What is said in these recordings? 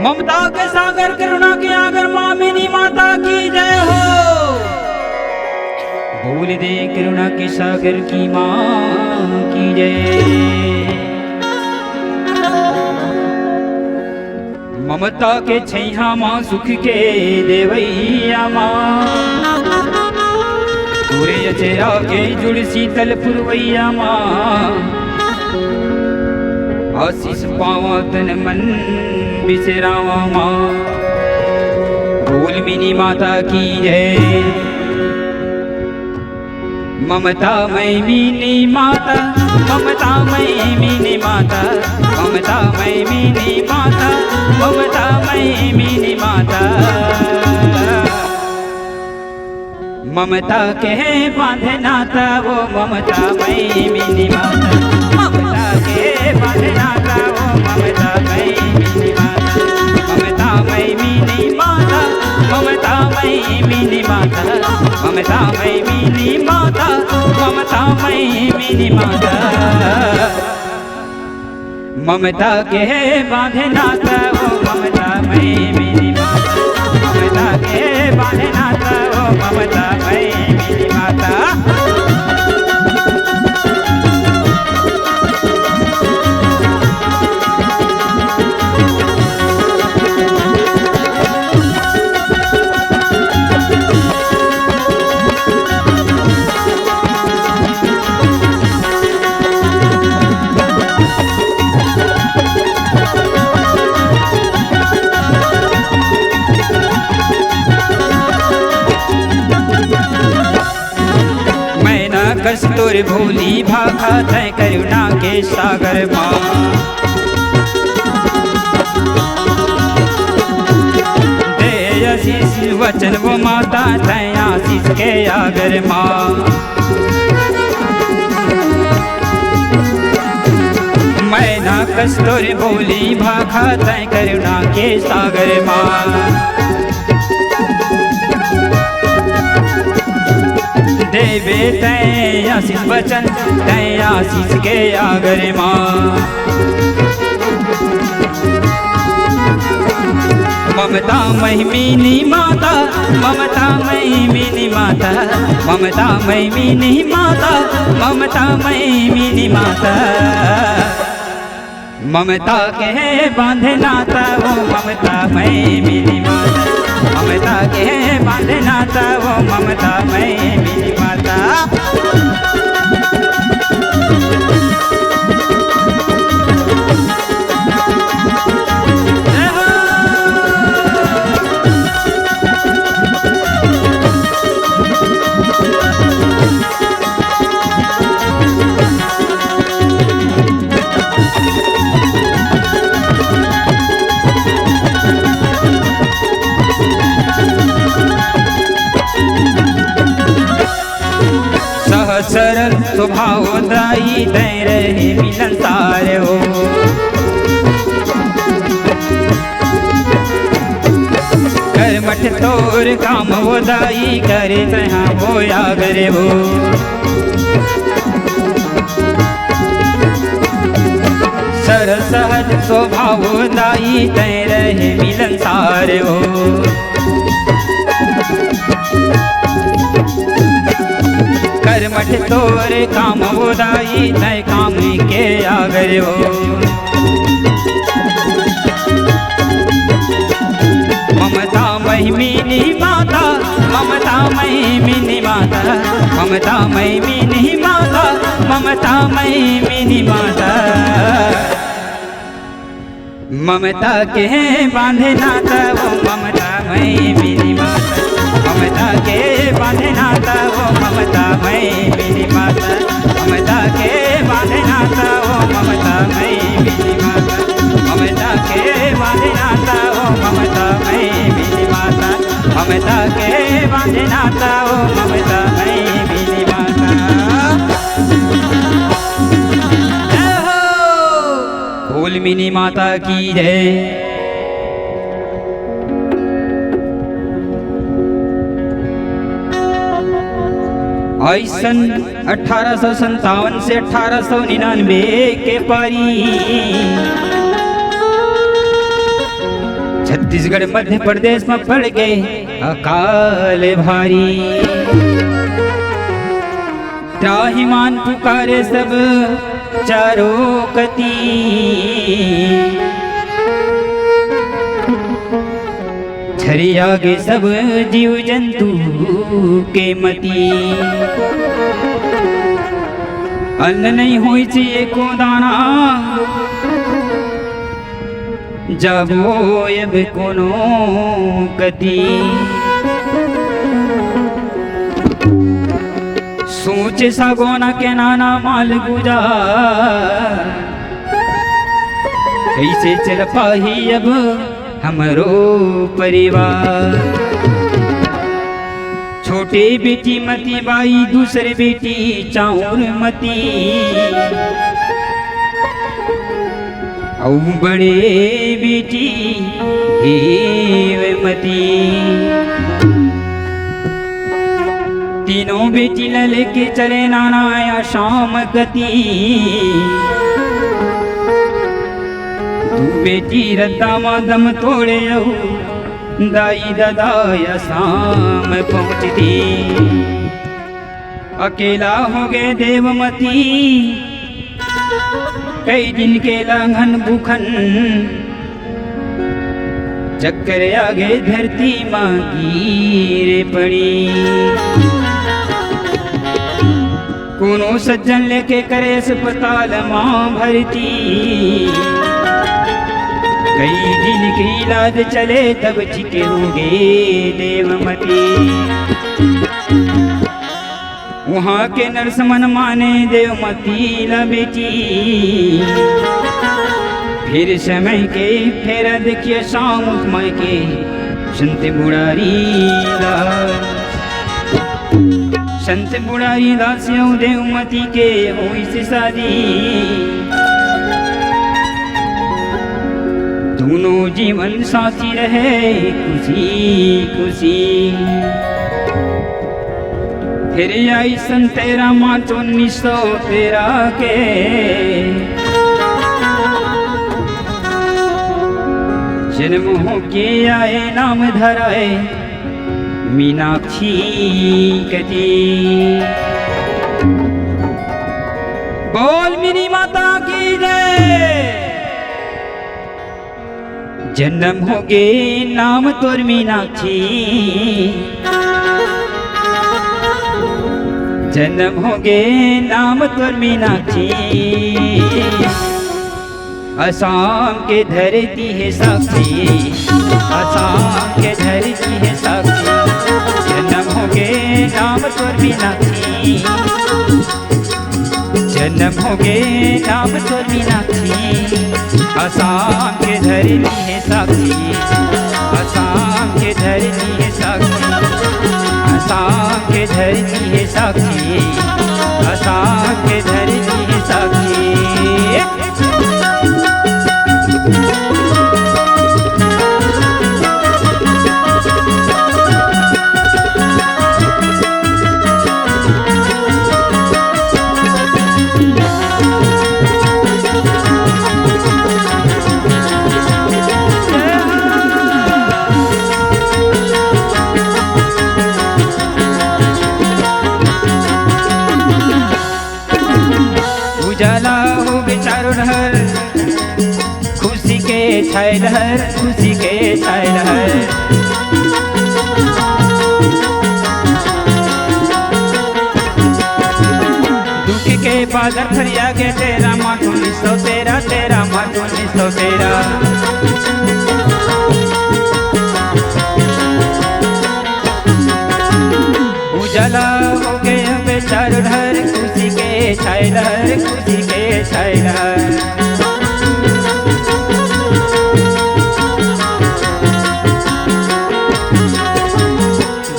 ममता के सागर करुणा के आगर मामिनी माता की जय हो। बोल दे करुणा के सागर की माँ की जय। ममता के छैया माँ सुख के देवैया माँ पूरे चेहरा के जुड़ शीतल पुरवैया माँ आशीष पावा तन मन बिसरावा माँ। बोल मिनी माता की जय। ममता मई मिनी माता ममता मई मिनी माता ममता मई मिनी माता ममता मई मिनी माता। ममता के बांधे नाता वो ममता मई मिनी माता ममता के बांधे नाता वो ममता मई मिनी माता ममता मई मिनी माता ममता मई मिनी माता ममता मई मिनी माता ममता मई मिनी माता। ममता के बांधे नाता वो ममता मई मिनी माता ममता के बांधे नाता वो ममता मई मिनी माता। कस्तूर भूली भाखा तय करुणा के सागर माँ। दे आशीष वचन वो माता तय आशीष के आगर माँ। मैना कस्तूर भूली भाखा तय करुणा के सागर माँ। देवे तय आशीष वचन तय आशीष के आगर माँ। ममता महिमिनी माता ममता महिमिनी माता ममता महिमिनी माता ममता महिमिनी माता। ममता के बांधे नाता वो ममता महिमिनी माता ममता के बांधे नाता वो ममता महिमिनी माता। सरल स्वभाव दाई दे रहे मिलनसार हो। कर्मठ तोर काम वो दाई करे तहाँ वो आगर हो। सरल सहज स्वभाव दाई दे रहे मिलनसार हो। कर्मठ तोर काम उदाई तय काम के आगर हो। ममता महिमिनी माता ममता महिमिनी माता ममता महिमिनी माता ममता महिमिनी माता। ममता के बांधे नाता वो ममता महिमिनी माता ममता के बांधे नाता वो ममता महिमिनी माता ममता के बांधे नाता वो ममता महिमिनी माता ममता के बांधे नाता वो ममता महिमिनी माता ममता के बांधे नाता वो ममता महिमिनी माता। बोल मिनी माता की जय। सन 1857 से 1899 के पारी छत्तीसगढ़ मध्य प्रदेश में पड़ गए अकाल भारी। त्राहिमाम पुकारे सब चारों कती, झरी आगे सब जीव जंतु के मती। अन्न नहीं होई चाहिए को दाना, जाबो अब कोनो कती। सोच सगोना के नाना माल गुजार, कैसे चल पाही अब हमरो परिवार। छोटे बेटी मती बाई, दूसरे बेटी चाउर मती, औ बड़े बेटी हेमती। तीनों बेटी लेके चले नाना आया शाम गति। तू बेटी रद्दा मादम तोड़े दाई ददाया शाम पहुँचती। अकेला हो गए देवमती, कई दिन के लांघन भूखन। चक्कर आगे धरती माँ गिरे पड़ी। कोनो सज्जन लेके करे अस्पताल माँ भरती। कई दिन के इलाज चले तब ठीक होगे देवमती। वहाँ के नर्स मन माने देवमती ला बेटी। फिर समय के फेरा देखिए शाम समय के संत बुढ़ारी दास। संत बुढ़ारी दास देवमती के हुई से शादी। दोनों जीवन साथी रहे खुशी खुशी। फिर आई सन 13 मार्च 1913 के। जन्म हो के आए नाम धराए मीनाक्षी कती। बोल मेरी माता की जय। जन्म हो गे नाम तोर मीनाक्षी। जन्म हो गे नाम तोर मीनाक्षी। असम के धरती है साक्षी। असम के धरती है साक्षी। जन्म हो गे नाम तोर मीनाक्षी। जन्म हो गे नाम तोर मीनाक्षी। असम के धरती है साक्षी। असम के धरती है साक्षी। असम के धरती है साक्षी। असम के धरती है साक्षी। उजाला हो बेचारो लहर, खुशी के छाए लहर, खुशी के छाए लहर। दुख के बादल फरिया के तेरा मार्च 1913। तेरा मार्च 1913। उजाला हो गया बेचारो लहर, खुशी के छाए लहर, खुशी के छाए लहर।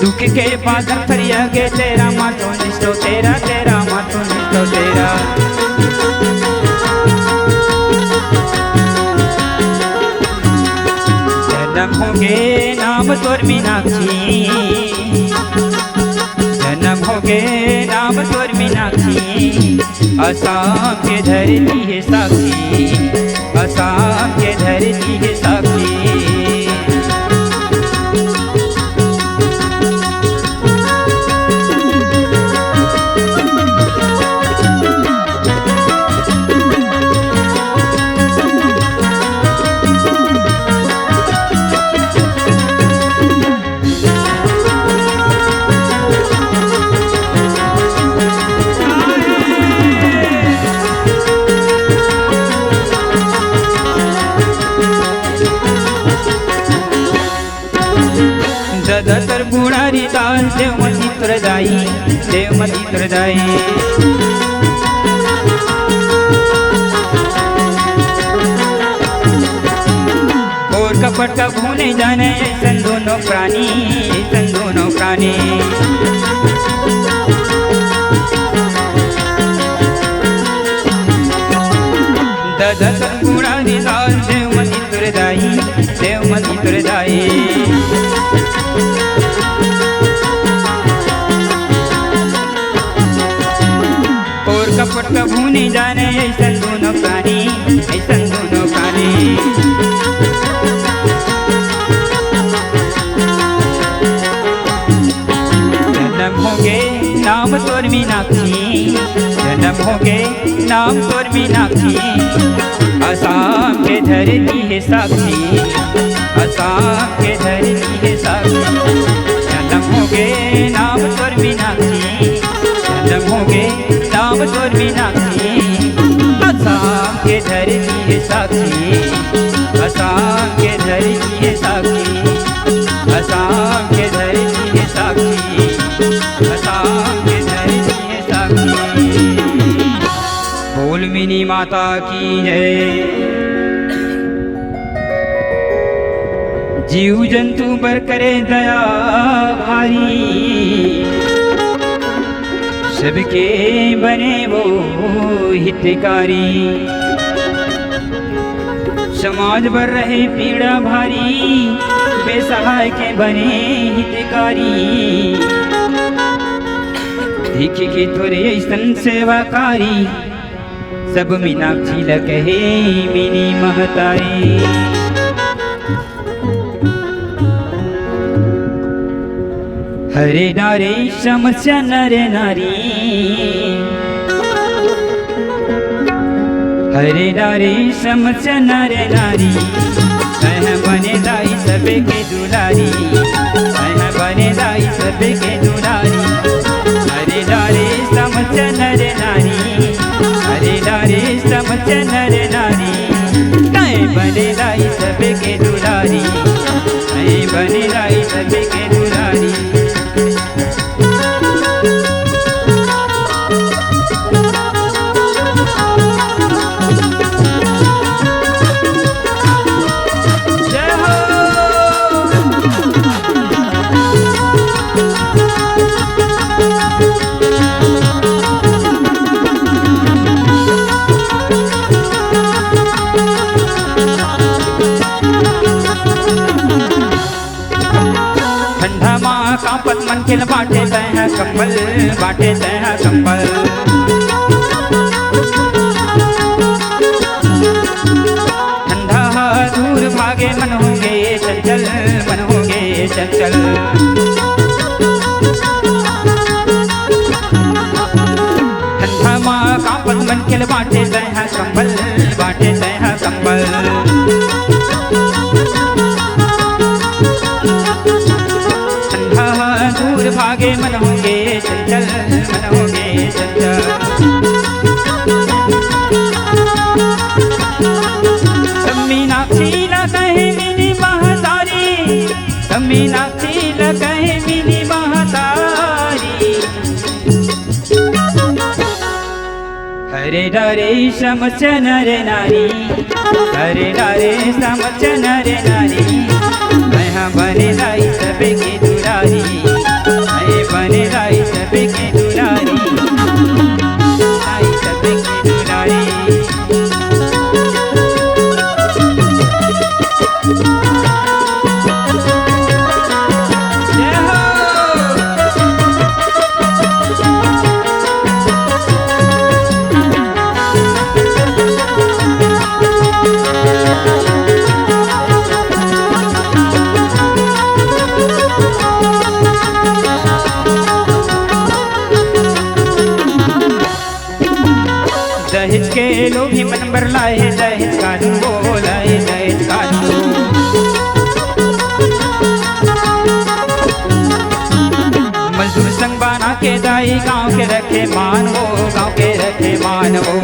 दुख के बादल फरिया के तेरा मार्च 1913। तेरा मार्च 1913। जन्म हो गे नाम तोर मीनाक्षी। जन्म हो गे नाम तोर मीनाक्षी। असम के धरती है साक्षी। असम के धरती है साक्षी। देवमती तुरदाई, देवमती तुरदाई। और कपट का भूने जाने ऐसन दोनों प्राणी, ऐसन दोनों प्राणी। दस गुणा निधान देवमती तुरदाई, देवमती तुरदाई। और कपट का भूने जाने ऐसन दोनों प्राणी, ऐसन दोनों प्राणी। जन्म होगे नाम तोर मीनाक्षी, जन्म होगे नाम तोर मीनाक्षी। असम के धरती है साक्षी, असम के धरती है साक्षी। जन्म होगे नाम तोर मीनाक्षी, जन्म होगे नाम तोर मीनाक्षी। असम के धरती है साक्षी, असम के धरती है साक्षी। असम के धरती है साक्षी, असम के धरती है साक्षी। बोल मिनी माता की जय। जीव जंतु पर करे दया भारी, सबके बने वो हितकारी। समाज पर रहे पीड़ा भारी, बेसहाय के बने हितकारी। देखी के तोरे ऐसन सेवाकारी, सब मीनाक्षी लकहे मिनी महतारी। हरे नारे समस्या नरे नारी, हरे नारे समस्या नरे नारी। सह बने दाई सबके दुलारी, सह बने दाई सबके दुलारी। हरे नारे समस्या नरे नारी, हरे नारे समस्या नरे नारी। कहीं बने दाई सबके दुलारी, कहीं बने दाई सबके दुलारी। कापत मन खिल बाटे तह कंबल, बाटे तह कंबल। ठंडा दूर भागे मन होंगे चंचल, मन होंगे चंचल। ठंडा माँ कापत मन खिल बाटे तह कंबल, बाटे तह कंबल। दूर भागे मन होंगे चंचल, मन होंगे चंचल। सब मीनाक्षी लकहे मिनी महतारी, सब मीनाक्षी लकहे मिनी महतारी। हरे नारे समस्या नरे नारी, हरे नारे समस्या नरे नारी। मैं बने दाई सबके दुलारी, मैं बने दाई सबके दुलारी, दाई सबके दुलारी। जय हो। दहेज के लोभी मन पर लाए, दहेज कानून बोलाए, दहेज कानून। मजदूर संग बना के दाई गांव के रखे मान हो, गांव के रखे मान हो।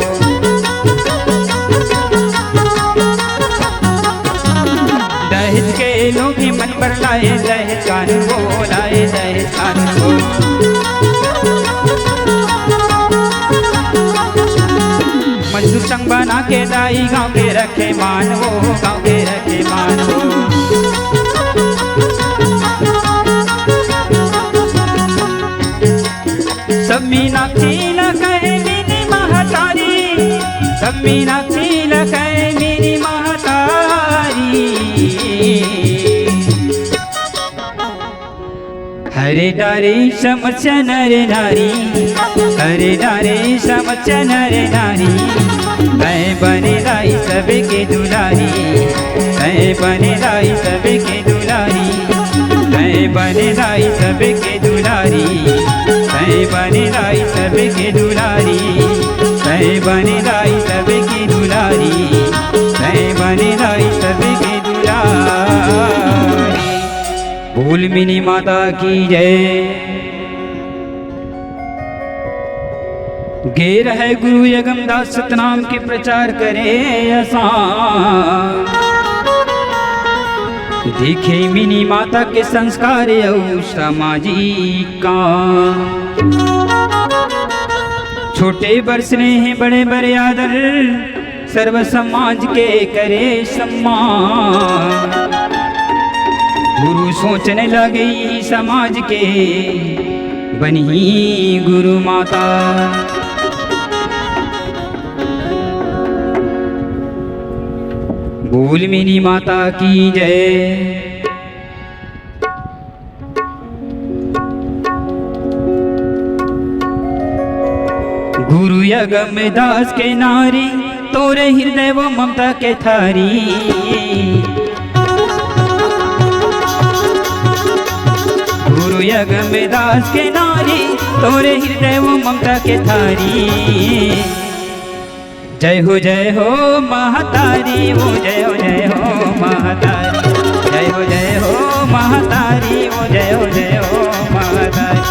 दहेज के लोभी मन पर लाए, दहेज कानून बोलाए, दहेज कानून। संग बना के दाई गाँव के रखे मान हो, गाँव के रखे मान हो। सब मीनाक्षी लगे मेरी महतारी, सब मीनाक्षी लगे मेरी महतारी। हरे डारे समझ नर नारी, हरे डारे समझ नर नारी। मैं बने दाई सबके दुलारी, मैं बने दाई सबके दुलारी, मैं बने दाई सबके दुलारी, मैं बने दाई सबके दुलारी, मैं बने दाई सबके दुलारी, मैं बने दाई सबके दुलारी। बोल मिनी माता की जय। गेर है गुरु यगमदास सतनाम के प्रचार करे आसान। देखे मिनी माता के संस्कार और सामाजिक का। छोटे बरसने हैं बड़े बड़े आदर, सर्व समाज के करे सम्मान। गुरु सोचने लगे समाज के, बनी गुरु माता। बोल मिनी माता की जय। गुरु यगमदास के नारी, तोरे हृदय वो ममता के थारी। गुरु यगमदास के नारी, तोरे हृदय वो ममता के थारी। जय हो महतारी, वो जय हो महतारी, जय हो महतारी, वो जय हो महतारी।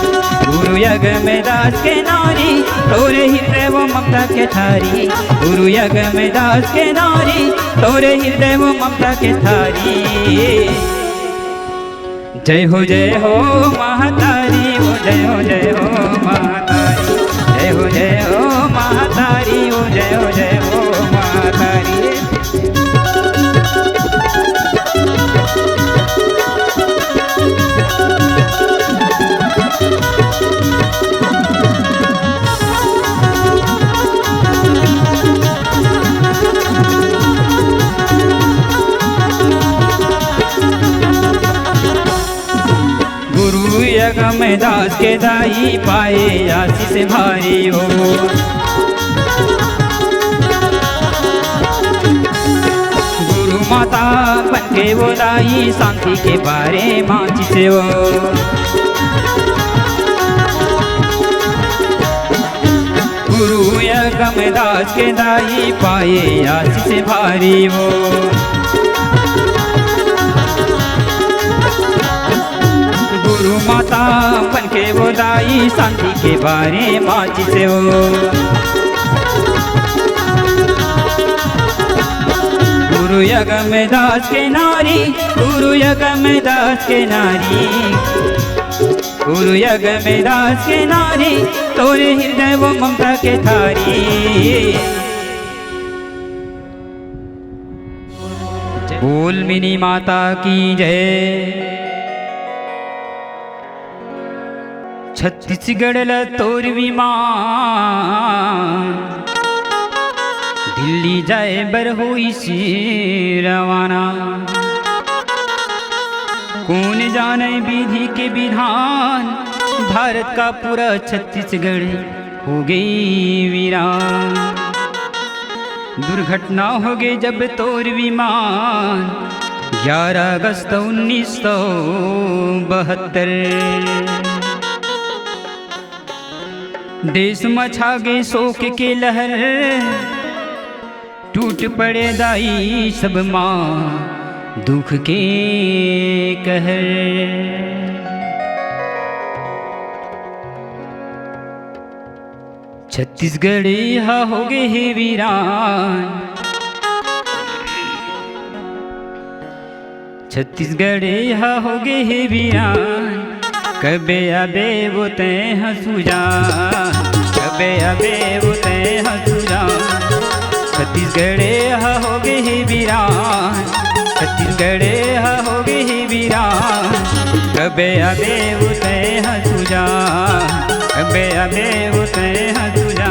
गुरु यगमदास के नारी, तोरे हृदय वो ममता के थारी। गुरु यगमदास के नारी, तोरे हृदय वो ममता के थारी। जय हो महतारी, वो जय हो महतारी, जय हो महतारी, वो जय हो महतारी। गुरु यगमदास के दाई पाए आशीष भारी हो। गुरु माता बनके वो दाई शांति के बारे माची से वो। गुरु यगमदास के दाई पाए आशीष भारी हो। गुरु माता बनके वो दाई शांति के बारे माची से वो। गुरु यगमदास के नारी, गुरु यगमदास के नारी, गुरु यगमदास के नारी, तोरे हृदय वो ममता के थारी। बोल मिनी माता की जय। छत्तीसगढ़ ल तोर विमान, दिल्ली जाए बर होई सी रवाना। कौन जाने विधि के विधान, भारत का पूरा छत्तीसगढ़ हो गई वीरान। दुर्घटना हो गई जब तोर विमान, 11 अगस्त 1972। देश में छा गए शोक के लहर, टूट पड़े दाई सब माँ दुख के कहर। छत्तीसगढ़ यहाँ हो गए हे वीरान, छत्तीसगढ़ यहाँ हो गए हे वीरान। कबे अबे वो ते हंसू जा, कबे अबे वो ते हंसू जा। छत्तीसगढ़े होगे ही वीरान, छत्तीसगढ़े होगे ही वीरान, कबे अबे उते हसुजा, कबे अबे उते हसुजा।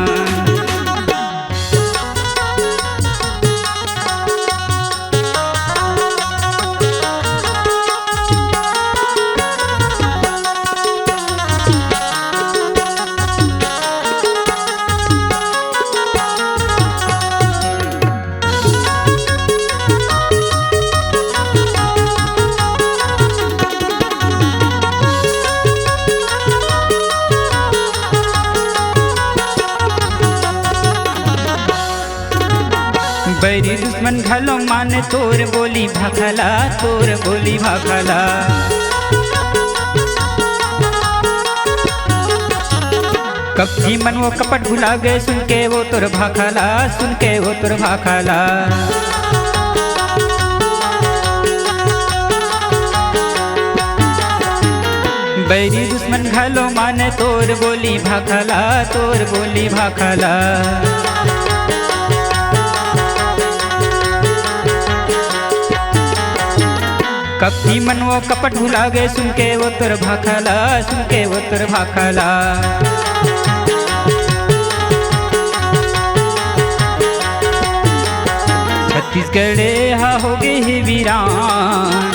बैरी दुश्मन घलो माने तोर बोली भाखला, तोर बोली भाखला। कपटी मन वो कपट भुला गए, सुन के वो तोर भाखला, सुन के वो तोर भाखला। बैरी दुश्मन घलो माने तोर बोली भाखला, तोर बोली भाखला। कपटी मन वो कपट भुला गए, सुन के वो तोर भाखला, सुन के वो तोर भाखला। छत्तीसगढ़े होगे ही वीरान,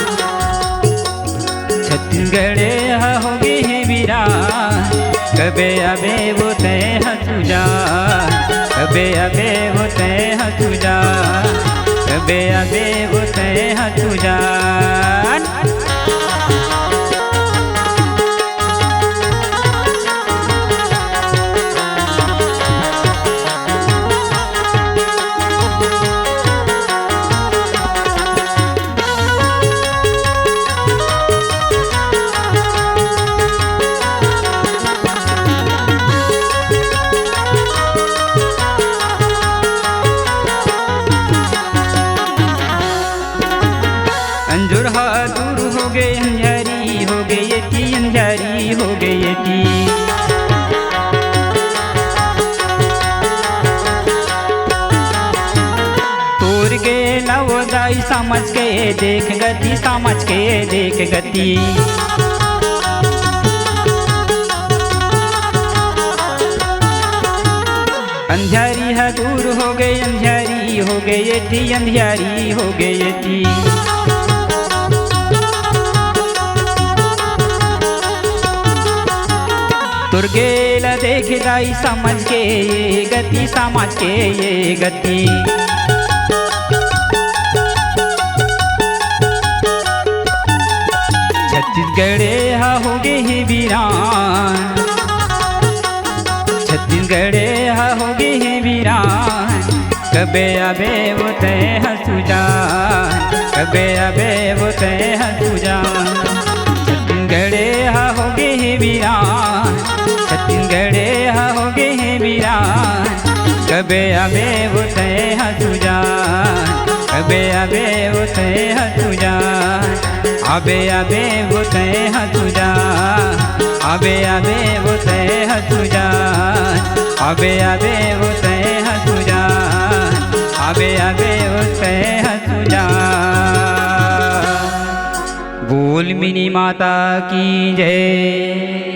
छत्तीसगढ़े होगे ही वीरान, कबे अबे वो ते हसुजा, कबे अबे वो ते हसुजा, कबे अबे वो ते हसुजा। अंजुर दूर हो गए, अंजारी हो गई ये ती, अंजारी हो गई ये ती। तोर गे लव दाई समझ के देख गति, समझ के देख गति। अंजारी दूर हो गई, अंजारी हो गई ये ती, अंजारी हो गई ये ती। तुरगेला देख दाई समझ के ये गति, समझ के ये गति। छत्तीसगढ़े होगे ही वीरान, छत्तीसगढ़े होगे ही वीरान, कबे अबे वो ते हसुजा, कबे अबे वो ते हसुजा। छत्तीसगढ़े होगे ही वीरान, छत्तीसगढ़े होगे ही वीरान, कबे अबे वो ते हसुजा, कबे अबे वो ते हसुजा, अबे अबे वो ते हसुजा, अबे अबे वो ते हसुजा, अबे अबे वो ते हसुजा, अबे अबे वो ते हसुजा। बोल मिनी माता की जय।